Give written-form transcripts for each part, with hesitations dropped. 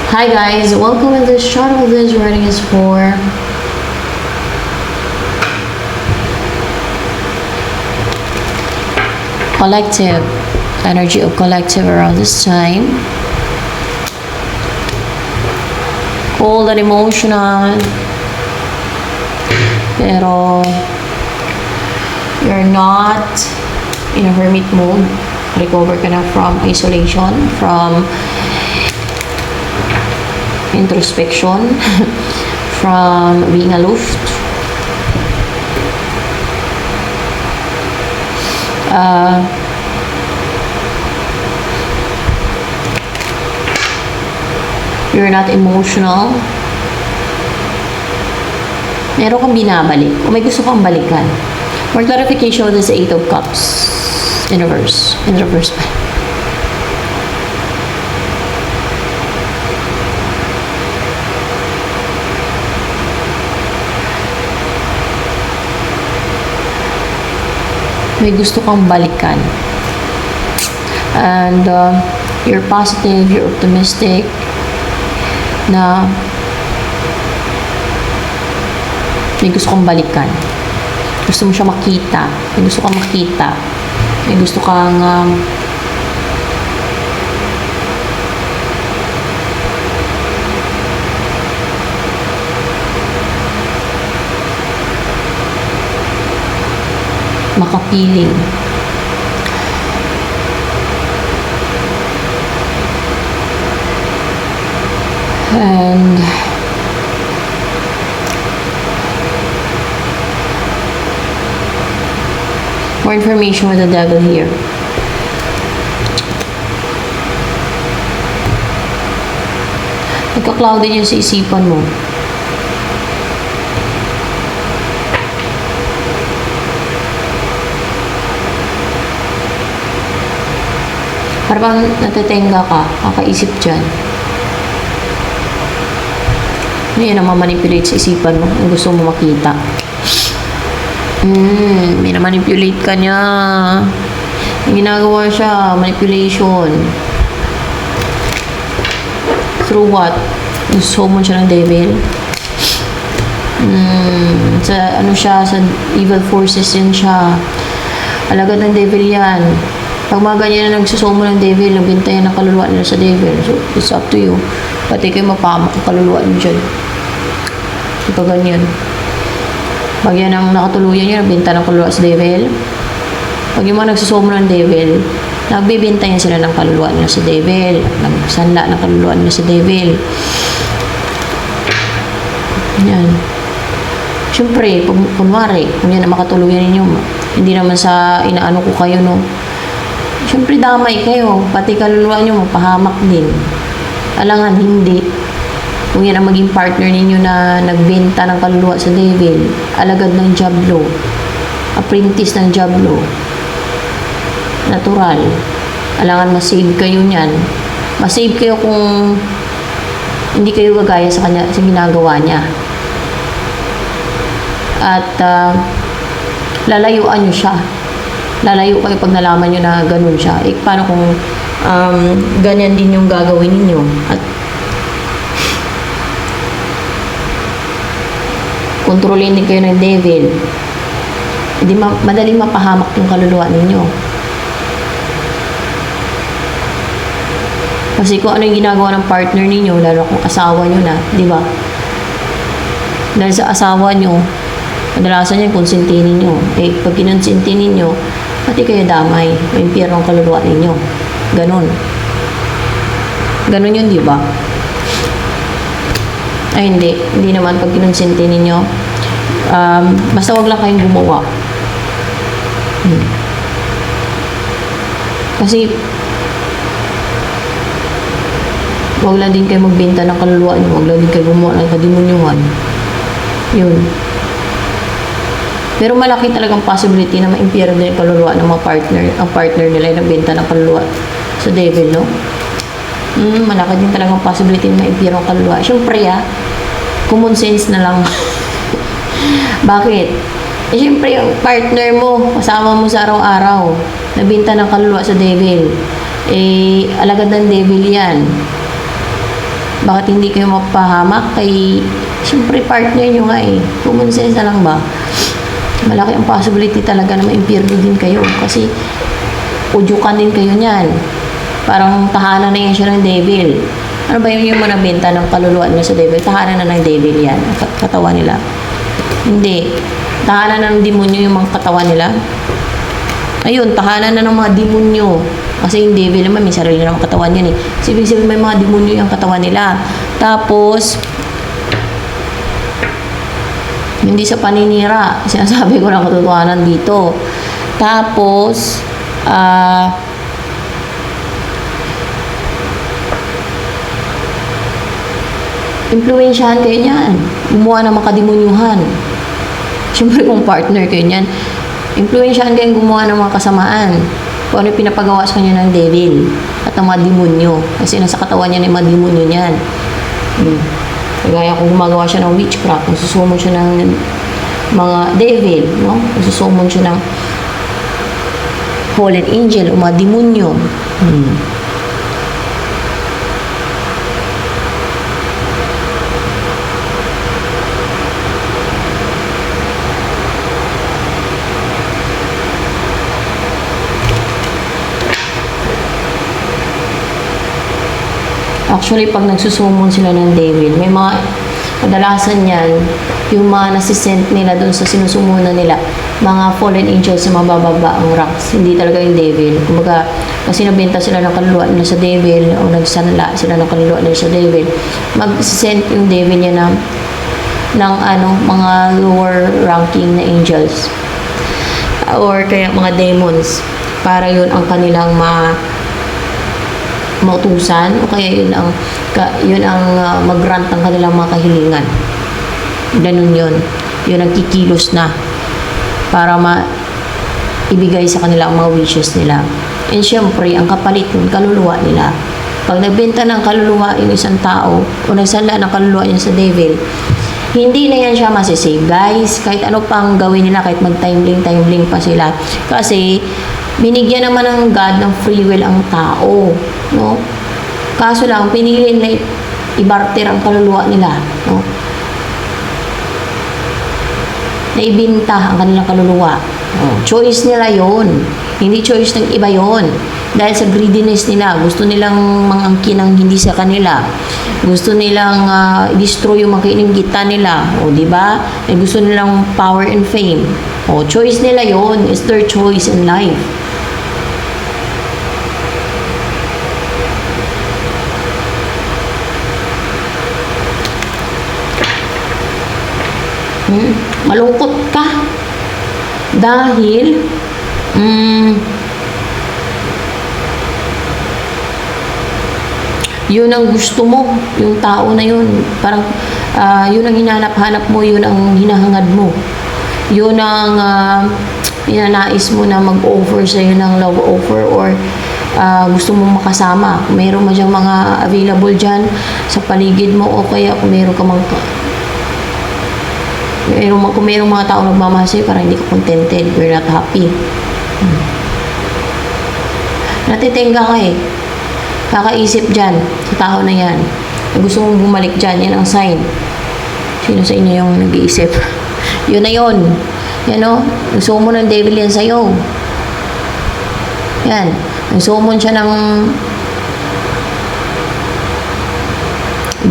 Hi guys, welcome in this channel. This reading is for collective, energy of collective around this time. Cold and emotional, pero you're not in a hermit mode. Recover ka na from isolation, from introspection, from being aloof. You're not emotional. Meron kang binabalik o may gusto kang balikan. For clarification, this is the Eight of Cups in reverse. In reverse pa. May gusto kang balikan. And you're positive, you're optimistic na may gusto kang balikan. Gusto mo siya makita. May gusto kang makita. May gusto kang makapiling. And more information with the devil here. Nagka-clouded yun sa isipan mo. Parang natetenga ka, kakaisip dyan. Ano yan ang mamanipulate sa isipan mo, ang gusto mo makita. May na-manipulate ka niya. Yung ginagawa siya, manipulation. Through what? Summon siya ng devil. Sa ano siya, sa evil forces yan siya. Alagad ng devil yan. Pag mga ganyan na nagsusumo ng devil, nagbintayan ng kaluluwa nila sa devil. So, it's up to you. Pati kayo mapahamak ang kaluluwa nyo dyan. Ito ganyan. Pag yan ang nakatuluyan nyo, nagbinta ng kaluluwa sa devil. Pag yung mga nagsusumo ng devil, nagbibintayan sila ng kaluluwa nila sa devil. Nagsanla ng kaluluwa nila sa devil. Yan. Siyempre, kunwari, kung yan ang makatuluyan ninyo, hindi naman sa inaano ko kayo, no? Siyempre, damay kayo. Pati kaluluwa nyo, mapahamak din. Alangan, hindi. Kung yan ang maging partner ninyo na nagbenta ng kaluluwa sa devil, alagad ng Diablo, apprentice ng Diablo, natural. Alangan, masave kayo niyan. Masave kayo kung hindi kayo gagaya sa kanya, sa ginagawa niya. At lalayuan nyo siya. Lalayo kayo pag nalaman nyo na ganun siya. Eh, paano kung ganyan din yung gagawin ninyo? At kontrolin din kayo ng devil. Hindi madaling mapahamak yung kaluluwa ninyo. Kasi kung ano yung ginagawa ng partner ninyo, lalo kung asawa nyo na, di ba? Dahil sa asawa nyo, kadalasan yan konsinti ninyo. Eh, pag kinonsinti ninyo, pati kayo damay, may impyerno ang kaluluwa ninyo. Ganon. Ganon yun, di ba? Ay, hindi. Hindi naman pag kinonsinti ninyo. Basta wag lang kayong gumawa. Kasi, wag lang din kayo magbenta ng kaluluwa nyo. Wag lang din kayo gumawa ng kadimunyuhan. Yun. Pero malaki talagang possibility na ma-impyerno din yung kaluluwa ng mga partner. Ang partner nila ay nagbenta ng kaluluwa sa devil, no? Malaki din talagang possibility na ma-impyerno ang kaluluwa. Siyempre, common sense na lang. Bakit? Eh, siyempre, yung partner mo, kasama mo sa araw-araw, nabinta ng kaluluwa sa devil. Eh, alagad ng devil yan. Bakit hindi kayo mapahamak kay, siyempre partner nyo nga eh. Common sense na lang ba? Malaki ang possibility talaga na ma-impyerno din kayo. Kasi, udyukan din kayo niyan. Parang tahanan na yan siya ng devil. Ano ba yun yung manabenta ng kaluluwa nila sa devil? Tahanan na ng devil yan, katawan nila. Hindi. Tahanan na ng demonyo yung mga katawan nila. Ayun, tahanan na ng mga demonyo. Kasi yung devil naman, may sarili ng katawan yan eh. So, ibig sabihin may mga demonyo yung katawan nila. Tapos, hindi sa paninira. Sinasabi ko lang katotohanan dito. Tapos, impluwensyahan kayo niyan. Gumawa ng makademonyuhan. Siyempre kung partner kayo niyan, impluwensyahan kayong gumawa ng mga kasamaan. Kung ano pinapagawa sa kanya ng devil at ng mga demonyo. Kasi nasa katawan niya ng mga demonyo niyan. Kagaya kung gumagawa siya ng witchcraft, kung susumon siya ng mga devil, no? Kung susumon siya ng fallen angel o mga demonyo. Actually, pag nagsusumon sila ng devil, may mga kadalasan yan, yung mga nasisent nila dun sa sinusumunan nila, mga fallen angels sa mabababa ang ranks, hindi talaga yung devil. Kumbaga, kasi nabenta sila ng kaluluwa nila sa devil, o nagsanla sila ng kaluluwa nila sa devil, mag-send yung devil niya ng mga lower ranking na angels, or kaya mga demons, para yun ang kanilang mautusan o kaya yun ang mag-grant ng kanilang mga kahilingan. Ganun yun ang kikilos na para ibigay sa kanila ang mga wishes nila. And syempre ang kapalit ng kaluluwa nila. Pag nagbenta ng kaluluwa yung isang tao o nagsanla ng kaluluwa niya sa devil, hindi na yan siya masisave, guys. Kahit ano pang gawin nila, kahit mag-time link pa sila, kasi binigyan naman ng God ng free will ang tao, no? Kaso lang, pinili na i-barter ang kaluluwa nila, no? Na ibinta ang kanilang kaluluwa. Choice nila yon, hindi choice ng iba yon. Dahil sa greediness nila, gusto nilang mangangkin ng hindi sa kanila. Gusto nilang i-destroy yung mga kaininggitan nila, o di ba? Gusto nilang power and fame. O, choice nila yon, it's their choice in life. Malungkot ka dahil yun ang gusto mo, yung tao na yun, parang yun ang hinanap-hanap mo, yun ang hinahangad mo, yun ang hinanais mo na mag-offer sa'yo ng love offer, or gusto mong makasama. Kung mayroon mo diyang mga available dyan sa paligid mo, o kaya kung mayroon ka kung mayroong mga tao nagmamahal sa'yo, parang hindi ka contented, you're not happy. Natitenga ka eh. Kakaisip dyan sa tao na yan. Gusto mong bumalik dyan, yan ang sign. Sino sa inyo yung nag-iisip? Yun na yun. Yan o, nagsumo ng devil yan sa'yo. Yan. Nagsumon siya ng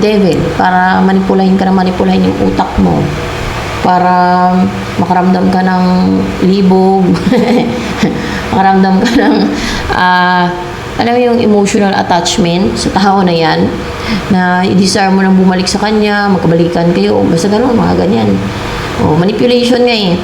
devil para manipulahin yung utak mo. Para makaramdam ka ng libog, makaramdam ka ng alam mo yung emotional attachment sa tao na yan, na i-desire mo nang bumalik sa kanya, magkabalikan kayo, basta gano'n, mga ganyan. O, manipulation nga eh.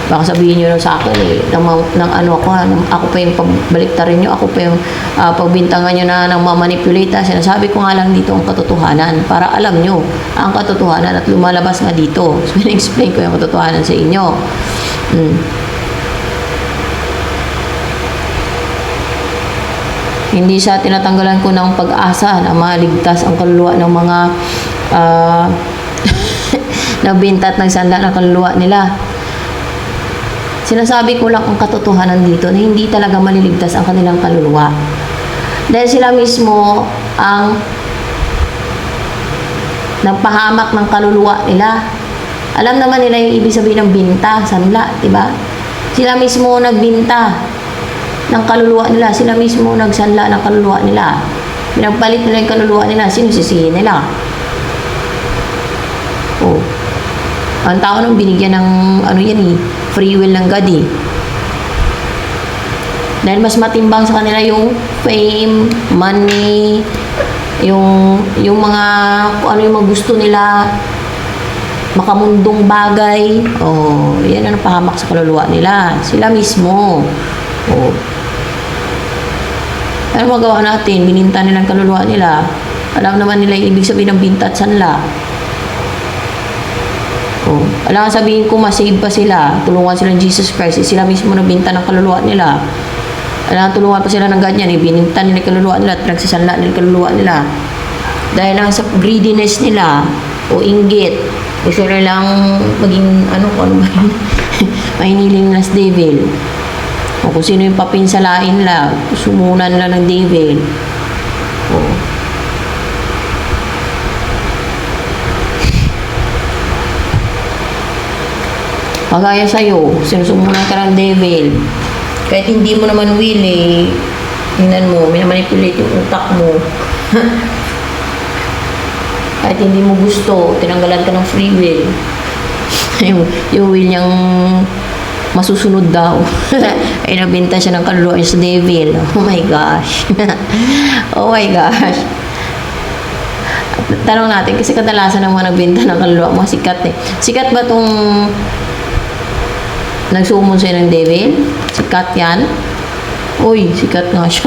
Baka sabihin nyo sa akin eh, ako pa yung pagbaliktarin nyo, ako pa yung pagbintangan nyo na nang mamanipulate. Sinasabi ko nga lang dito ang katotohanan para alam nyo ang katotohanan at lumalabas nga dito. So, in-explain ko yung katotohanan sa inyo. Hindi siya tinatanggalan ko ng pag-asa na maligtas ang kaluluwa ng mga nagbinta at nagsanla ng kaluluwa nila. Sinasabi ko lang ang katotohanan dito na hindi talaga maliligtas ang kanilang kaluluwa. Dahil sila mismo ang nagpahamak ng kaluluwa nila. Alam naman nila yung ibig sabihin ng binta, sanla, di ba? Sila mismo nagbinta ng kaluluwa nila. Sila mismo nagsanla ng kaluluwa nila. Pinagpalit nila yung kaluluwa nila. Sino sisihin nila? Oh. Ang tao nang binigyan ng ano yan eh, free will ng God eh. Dahil mas matimbang sa kanila yung fame, money, yung mga kung ano yung mga gusto nila, makamundong bagay. Oh, yan ang pahamak sa kaluluwa nila. Sila mismo. Oh. Ano magawa natin? Bininta nila ang kaluluwa nila. Alam naman nila yung ibig sabihin ng binta at sanla. Oh. Alam nga sabihin ko, masave pa sila. Tulungan sila ng Jesus Christ. Sila mismo nabinta ng kaluluwa nila. Alam nga tulungan pa sila ng ganyan. Bininta nila yung kaluluwa nila at nagsasanla nila yung kaluluwa nila. Dahil lang sa greediness nila o inggit, gusto nilang maging ano ba yun? Mahiniling nila sa devil. O kung sino yung papinsalain nila, sumunan nila ng devil. O. Kagaya sa'yo, sinusumunan ka ng devil. Kahit hindi mo naman will eh, tingnan mo, minamanipulate yung utak mo. Kahit hindi mo gusto, tinanggalan ka ng free will. yung will niyang masusunod daw. Ay nabenta siya ng kaluluwa sa devil. Oh my gosh. Oh my gosh. Tanong natin, kasi kadalasan ng mga nagbenta ng kaluluwa, mga sikat eh. Sikat ba tong nagsumon sa'yo ng devil? Sikat yan? Uy, sikat nga siya.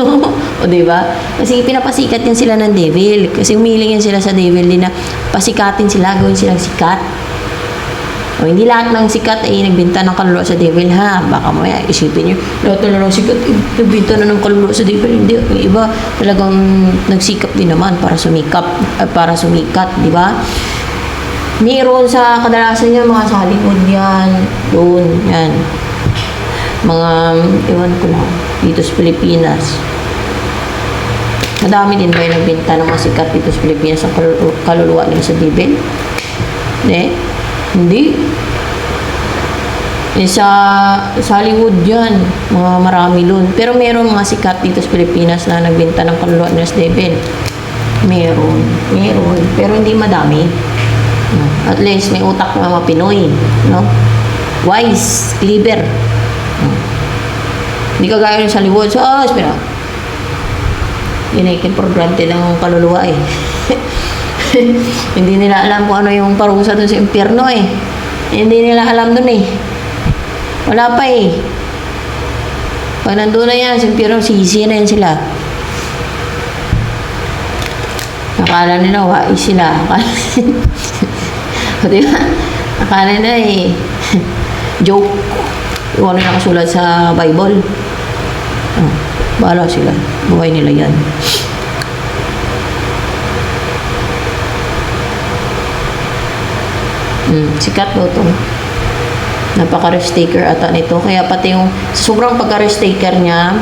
O, diba? Kasi pinapasikat yan sila ng devil. Kasi umiling yan sila sa devil din na pasikatin sila, gawin silang sikat. O, hindi lahat ng sikat ay nagbinta ng kaluluwa sa devil, ha? Baka maya isipin nyo, lahat na lang sikat, nagbinta na ng kaluluwa sa devil. Hindi, yung iba talagang nagsikap din naman para sumikat, diba? Meron sa kadalasan yan, mga sa Hollywood yan, doon, yan. Mga, iwan ko lang, dito sa Pilipinas. Madami din ba yung nagbenta ng mga sikat dito sa Pilipinas ang kaluluwa nila sa devil? Hindi. Sa Hollywood yan, mga marami doon. Pero meron mga sikat dito sa Pilipinas na nagbenta ng kaluluwa nila sa devil. Meron. Pero hindi madami. At least may utak ng mga Pinoy, no? Wise, clever. Hindi kagaya ng sa Hollywood. So, espera. Yun for granted ang kaluluwa eh. Hindi nila alam kung ano yung parusa dun sa impyerno eh. Hindi nila alam dun eh. Wala pa eh. Pag nandun na yan, sa impyerno, sisi na yan sila. Akala nila, wais sila. Diba? Akala nila eh, joke. Yung ano yung nakasulat sa Bible. Oh, bahala sila. Buhay nila yan. Sikat daw ito. Napaka-risk taker ata nito. Kaya pati yung sobrang pagka-risk taker niya,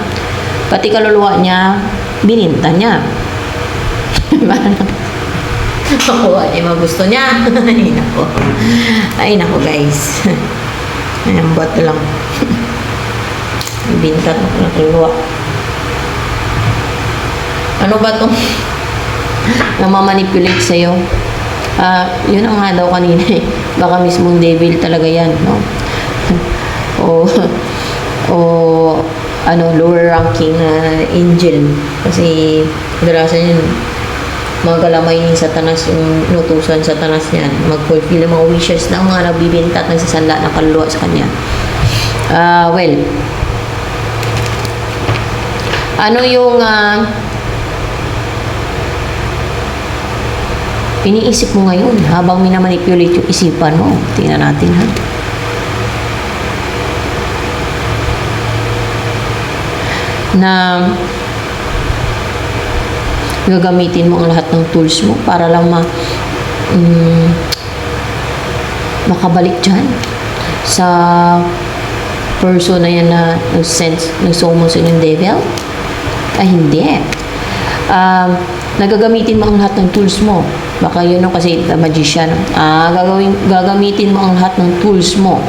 pati kaluluwa niya, bininta niya. Ako, ay magusto niya. Ay nako guys. Ayan, buhat lang. Bintat mo ng kaluluwa. Ano ba itong namamanipulate sa'yo? Yun ang nga daw kanina eh. Baka mismong devil talaga yan, no? Lower ranking na angel. Kasi kadalasan yun, mga galamay ni Satanas, yung inutusan Satanas niyan, mag-fulfill ng mga wishes ng mga nagbibinta at nagsasanla ng kaluluwa sa kanya. Ano yung iniisip mo ngayon habang minamanipulate yung isipan mo? Tingnan natin, ha? Na gagamitin mo ang lahat ng tools mo para lang makabalik dyan sa person na yan na nag-summon sa yung devil? Ay, hindi. Nagagamitin mo ang lahat ng tools mo. Baka yun o kasi the magician. Gagamitin mo ang lahat ng tools mo.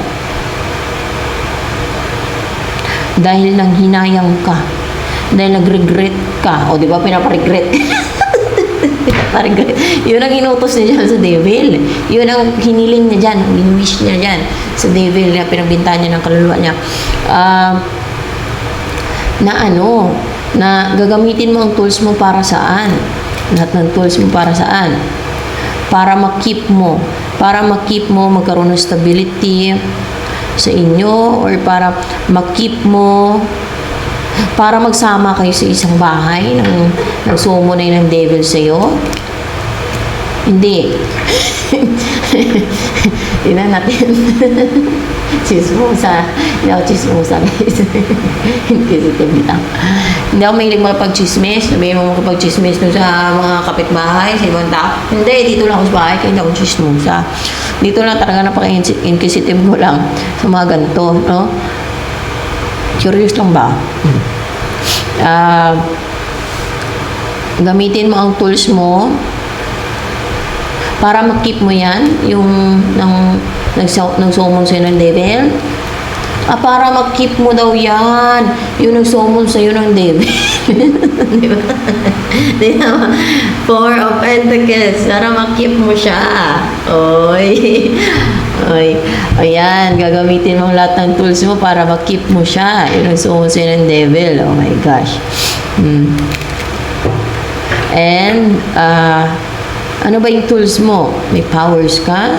Dahil nang hinayang ka. Dahil nag-regret ka. O di ba pinaparegret? Pinaparegret. Yun ang inutos niya dyan sa devil. Yun ang hiniling niya dyan. Ang wish niya dyan sa devil na pinagbintahan niya ng kaluluwa niya. Na gagamitin mo ang tools mo para saan? Lahat ng tools mo para saan? Para ma-keep mo. Para ma-keep mo magkaroon ng stability sa inyo or para ma-keep mo para magsama kayo sa isang bahay nang nagsumunay ng devil sa'yo? Hindi. Tingnan natin. Chismosa. Hindi ako chismosa, guys. Inquisitive lang. Hindi ako mahilig makapag-chismis. Sabihin mo makapag-chismis sa mga kapitbahay, sa ibang tao. Hindi, dito lang ako sa bahay, kaya hindi ako chismosa. Dito lang talaga napaka-inquisitive mo lang sa mga ganito, no? Curious lang ba? Gamitin mo ang tools mo para ma-keep mo yan, yung nag-summon sa'yo ng devil. Para ma-keep mo daw yan, yung nag-summon sa'yo ng devil. Diba? Diba? Four of Pentacles, para ma-keep mo siya. Oy. Oy. Ayan, gagamitin mo lahat ng tools mo para ma-keep mo siya. Yung nag-summon sa'yo ng devil. Oh my gosh. And, ano ba yung tools mo? May powers ka?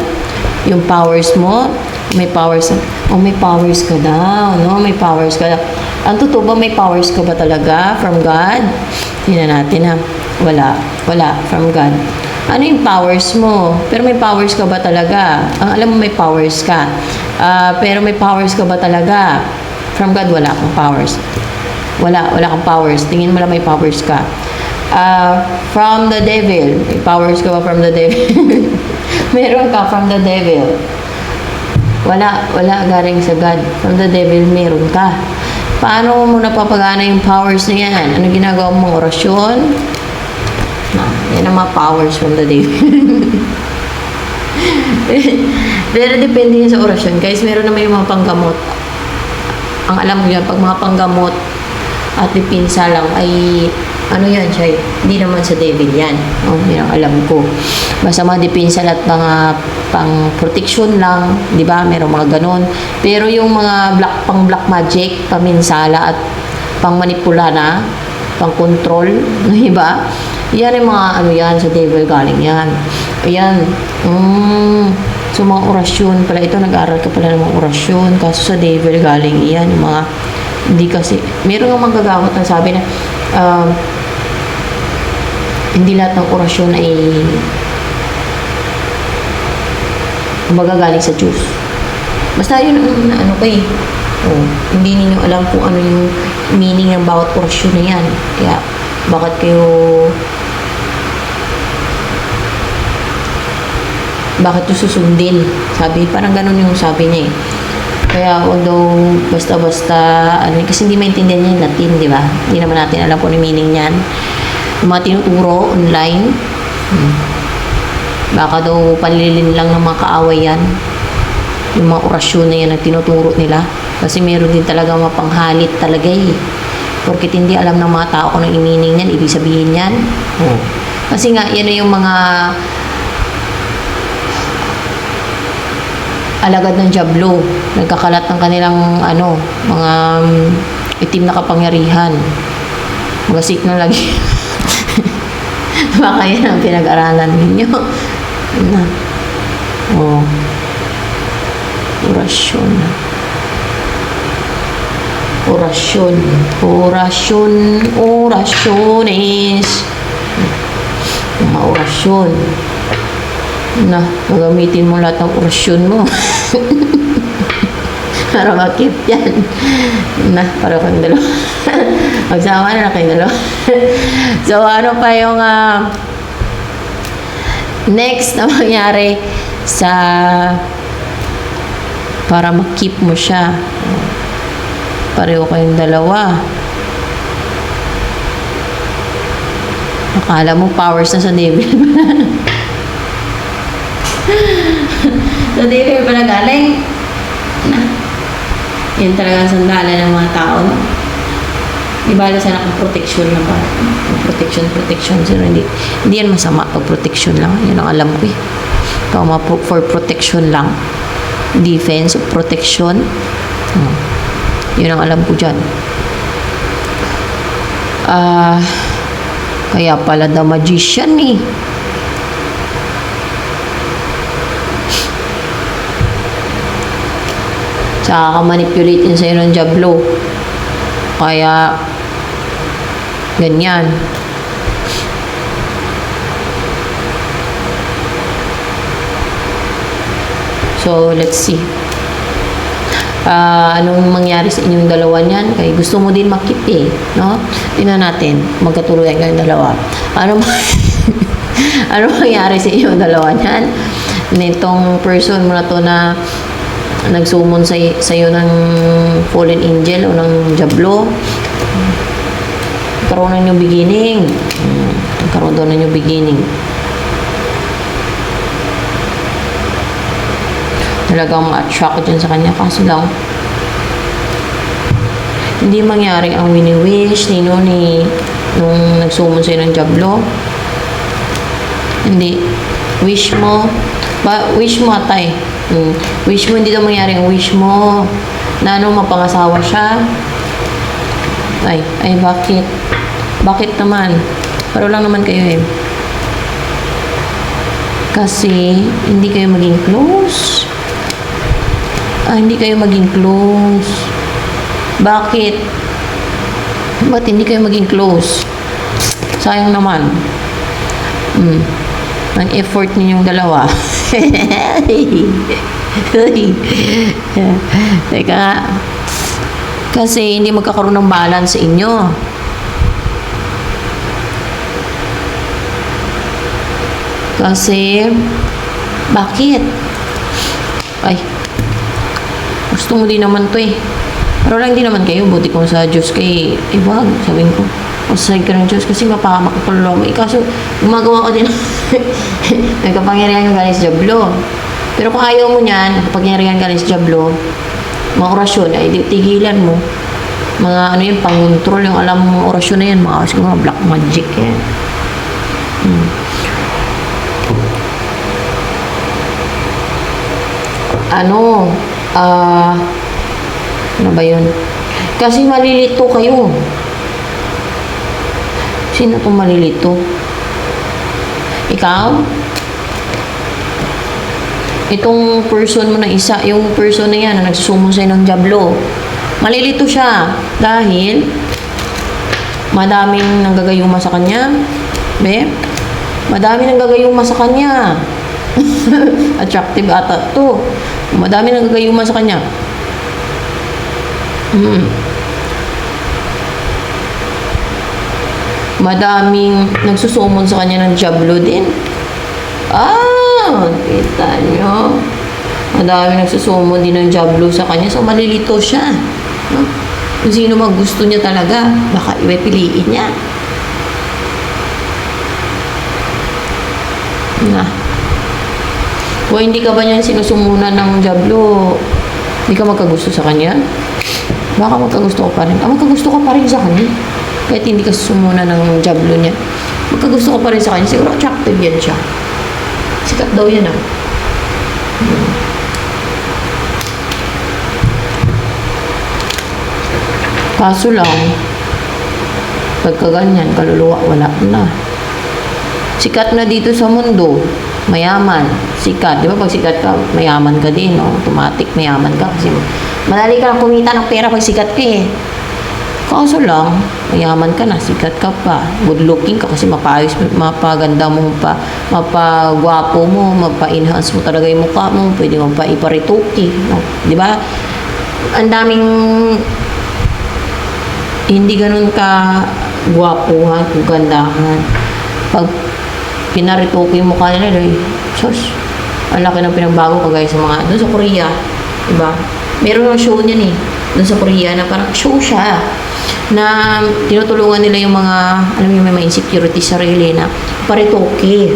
Yung powers mo, may powers. May powers ka daw, no? May powers ka daw. Ang totoo ba, may powers ka ba talaga from God? Tingnan natin, ha? Wala. From God. Ano yung powers mo? Pero may powers ka ba talaga? Ang alam mo, may powers ka. Pero may powers ka ba talaga? From God, wala kang powers. Wala kang powers. Tingin mo lang may powers ka. From the devil. May powers ka ba from the devil? Meron ka from the devil. Wala galing sa God. From the devil, meron ka. Paano mo napapagana yung powers na yan? Ano ginagawa mong orasyon? Yan ang mga powers from the devil. Pero depende yan sa orasyon. Guys, meron naman yung mga panggamot. Ang alam mo yan, pag mga panggamot at dipinsa lang ay ano yan siya, hindi naman sa devil yan. Yan ang alam ko. Basta mga dipinsa at mga pang protection lang, di ba? Meron mga ganon. Pero yung mga pang black magic, paminsala at pang manipula na, pang control, di ba? Yan yung mga ano yan, sa devil galing yan. Ayan. So mga orasyon pala, ito nag-aaral ka pala ng mga orasyon, kaso sa devil galing yan, yung mga hindi kasi, meron ng mga gagawat na sabi na hindi lahat ng orasyon ay magagaling sa Diyos. Basta yun ang ano ko eh. Hindi ninyo alam kung ano yung meaning ng bawat orasyon na yan. Kaya, bakit yung susundin? Sabi, parang ganun yung sabi niya eh. Kaya, although, basta-basta, kasi hindi maintindihan niya yung Latin, di ba? Hindi naman natin alam kung ano yung meaning niyan. Yung mga tinuturo online, baka daw panlilin lang ng mga kaaway yan. Yung mga orasyon na yan na tinuturo nila. Kasi meron din talaga mapanghalit talaga eh. Porkit hindi alam ng mga tao kung ano yung meaning niyan, ibig sabihin yan. Kasi nga, yan na yung mga alagad ng Diablo, nagkakalat ng kanilang mga itim na kapangyarihan, mga signal lagi. Baka yan ang pinag-aralan ninyo. Orasyones. Mga orasyon. Gagamitin mo lahat ng orasyon mo. Para makip yan. Para kang dalawa. Magsama na kayong dalawa. So, ano pa yung next na mangyari para makip mo siya. Pareho kayong dalawa. Akala mo powers na sa devil. Sa devil pala galing. Na. Yan talaga ang sandala ng mga tao, no? Ibala sana kung protection lang ba? Protection. Sino hindi yan masama pag protection lang. Yan ang alam ko eh. For protection lang. Defense, protection. Yun ang alam ko dyan. Kaya pala the magician eh. Saka ka-manipulate yun sa'yo ng Diablo. Kaya ganyan. So, let's see. Anong mangyari sa inyong dalawa niyan? Kaya gusto mo din makip eh, no? Tingnan natin, magkatuluyan kayong dalawa. Ano mangyari sa inyong dalawa niyan? Nitong person mo na to na nagsumon sa'yo ng fallen angel o ng Diablo, karoon na yung beginning. Karoon doon na yung beginning. Talagang ma-attract dyan sa kanya. Kaso lang, hindi mangyari ang wini-wish nung nagsumon sa'yo ng Diablo. Hindi. Wish mo atay. Wish mo, hindi daw mangyari ang wish mo na mapangasawa siya. Ay, bakit? Bakit naman? Paro lang naman kayo eh. Kasi, hindi kayo maging close. Hindi kayo maging close. Bakit? Ba't hindi kayo maging close? Sayang naman. Ang effort ninyong dalawa. Teka. Kasi hindi magkakaroon ng balance sa inyo. Kasi, bakit? Ay, gusto mo din naman to eh. Pero lang din naman kayo, buti kung sa Diyos kay, wag, sabihin ko. Masasag ka ng Diyos kasi mapakamakapalo mo. Kaso, gumagawa ko din may kapangyarihan yung galing sa Diablo. Pero kung ayaw mo niyan, kapangyarihan galing sa Diablo, mga orasyon, ay tigilan mo. Mga ano yun, pang-control, yung alam mo orasyon na yan, mga black magic yan. Ano ba yun? Kasi malilito kayo. Sino itong malilito? Ikaw? Itong person mo na isa, yung person na yan na nagsusumon sa'yo ng Diablo, malilito siya dahil madaming nanggagayuma sa kanya. Madaming nanggagayuma sa kanya. Attractive ata to. Madaming nanggagayuma sa kanya. Madaming nagsusumon sa kanya ng Diablo din. Kita nyo. Madaming nagsusumon din ng Diablo sa kanya. So, malilito siya. No? Kung sino mag gusto niya talaga, baka iwepiliin niya. Kung hindi ka ba niyan sinusumunan ng Diablo, hindi ka magkagusto sa kanya? Baka magkagusto ka pa rin. Magkagusto ka pa rin sa kanya. Kahit hindi ka sumuna ng Diablo niya. Magkagusto ko pa rin sa kanya. Siguro attractive yan siya. Sikat daw yan ah. Kaso lang, pagka ganyan, kaluluwa, wala na. Sikat na dito sa mundo. Mayaman. Sikat. Di ba pag sikat ka, mayaman ka din. No? Automatic, mayaman ka. Kasi madali ka lang kumita ng pera pag sikat ka eh. Kaso lang, mayaman ka na, sikat ka pa, good looking ka kasi mapayos, mapaganda mo pa, mapagwapo mo, mapa-enhance mo talaga yung mukha mo, pwede mo pa iparituki, no? Di ba? Ang daming hindi ganun ka gwapuhan, kugandahan. Pag pinarituki yung mukha nila, sus, ang laki ng pinagbago kagaya sa mga, doon sa Korea, di ba? Meron ng show niyan eh, doon sa Korea na parang show siya. na tinutulungan nila yung mga, alam mo, may mga insecurity sa sarili na paritoke.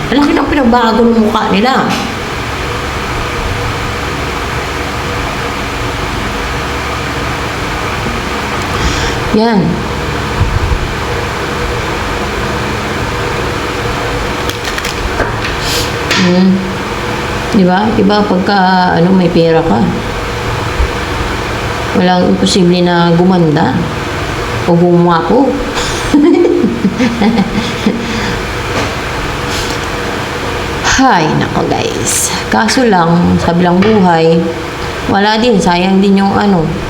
Ang laki ng pinagbago ng mukha nila. Yan. Di ba? Iba pagka may pera ka. Walang imposible na gumanda o gumwapo. Hay, nako guys. Kaso lang, sa bilang buhay, wala din. Sayang din yung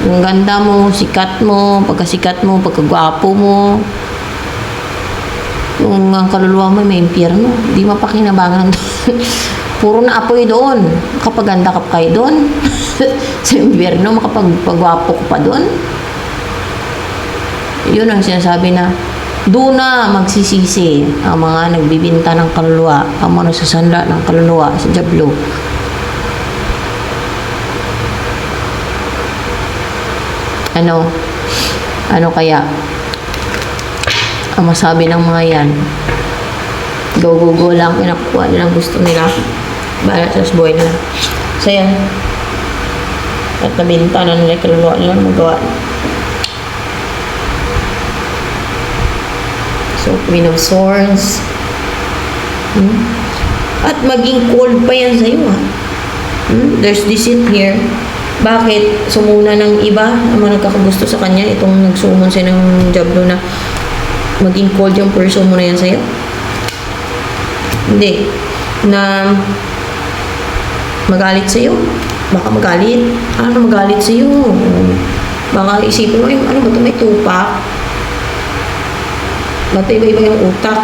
yung ganda mo, sikat mo, pagkasikat mo, pagkagwapo mo. Yung ang kaluluwa mo may impyerno. Di mapakinabangan doon. Puro na apoy doon. Kapag ganda ka pa kayo doon. Sa impyerno, makapagwapo ko pa doon. Yun ang sinasabi na doon na magsisisi ang mga nagbibinta ng kaluluwa, ang mga nagsasanda ng kaluluwa sa Diablo. Ano kaya ang masabi ng mga yan? Go lang, pinakuha nilang gusto nila para sa buhay nila. So yan, at nabinta na nila kaluluwa nila magawa. So Queen of Swords, at maging cold pa yan sa'yo, ha? There's deceit here. Bakit sumuna ng iba ang mga nagkakagusto sa kanya, itong nagsumon siya ng Diablo na maging cold yung person mo na yan sa'yo? Hindi. Na magalit sa'yo. Baka magalit. Magalit sa'yo? Baka isipin mo, ano ba ito, may tupak? Ba't iba-iba yung utak?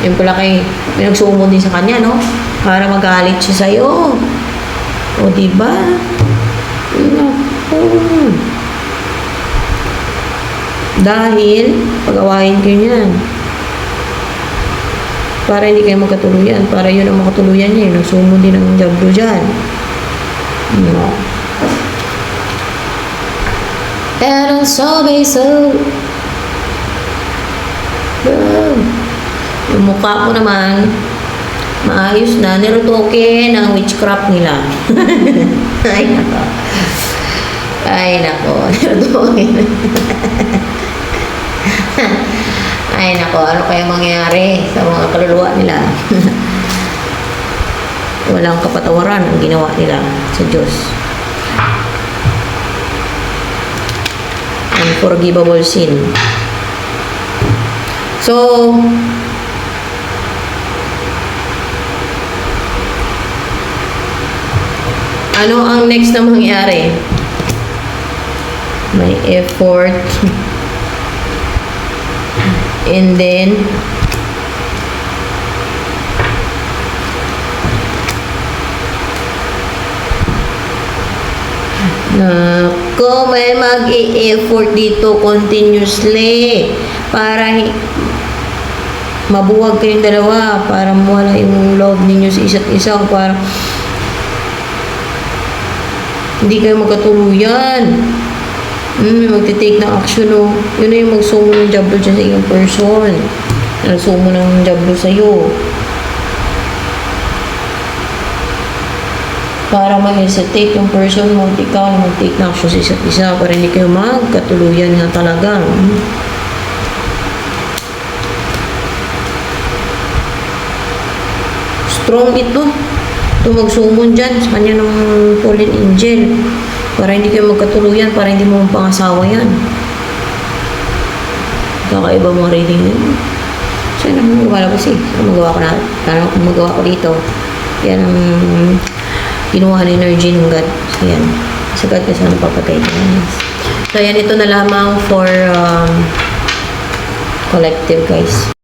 Yung pala kay nagsumon din sa kanya, no? Para magalit siya sa'yo. O, diba? Dahil, pag-awain kayo niyan. Para hindi kayo magkatuluyan. Para yun ang makatuluyan niya. Yung nagsumon din ng Diablo dyan. No. Pero so, yung mukha ko naman, maayos na, nirutoke ng witchcraft nila. Ay nako, nirutoke. Ay nako, ano kaya mangyari sa mga kaluluwa nila? Walang kapatawaran ang ginawa nila sa Diyos. Unforgivable sin. So, ano ang next na mangyari? May effort. And then, kung may mag-i-effort dito continuously para mabuwag kayong dalawa, para mawala yung love ninyo sa isa't isa, para hindi kayo magkatuluyan. Magte-take ng action, no? Yun na yung magsumo ng Diablo dyan sa iyong person. Nagsumo ng Diablo sa'yo. Para mag-hesitate yung person mo, ikaw na mag-take ng action sa isa't isa para hindi kayo magkatuluyan nga talaga. Strong ito. Ito magsumon dyan sa kanya ng fallen angel. Para hindi kayo magkatuluyan, para hindi mo pangasawa yan. Kakaiba mga reading nyo. So, yun ang magawa ko kasi. Kung magawa ko dito, yan ang kinuha ng energy ng God. So, yan. Sa God kasi napapatay ko. So, yan. Ito na lamang for collective, guys.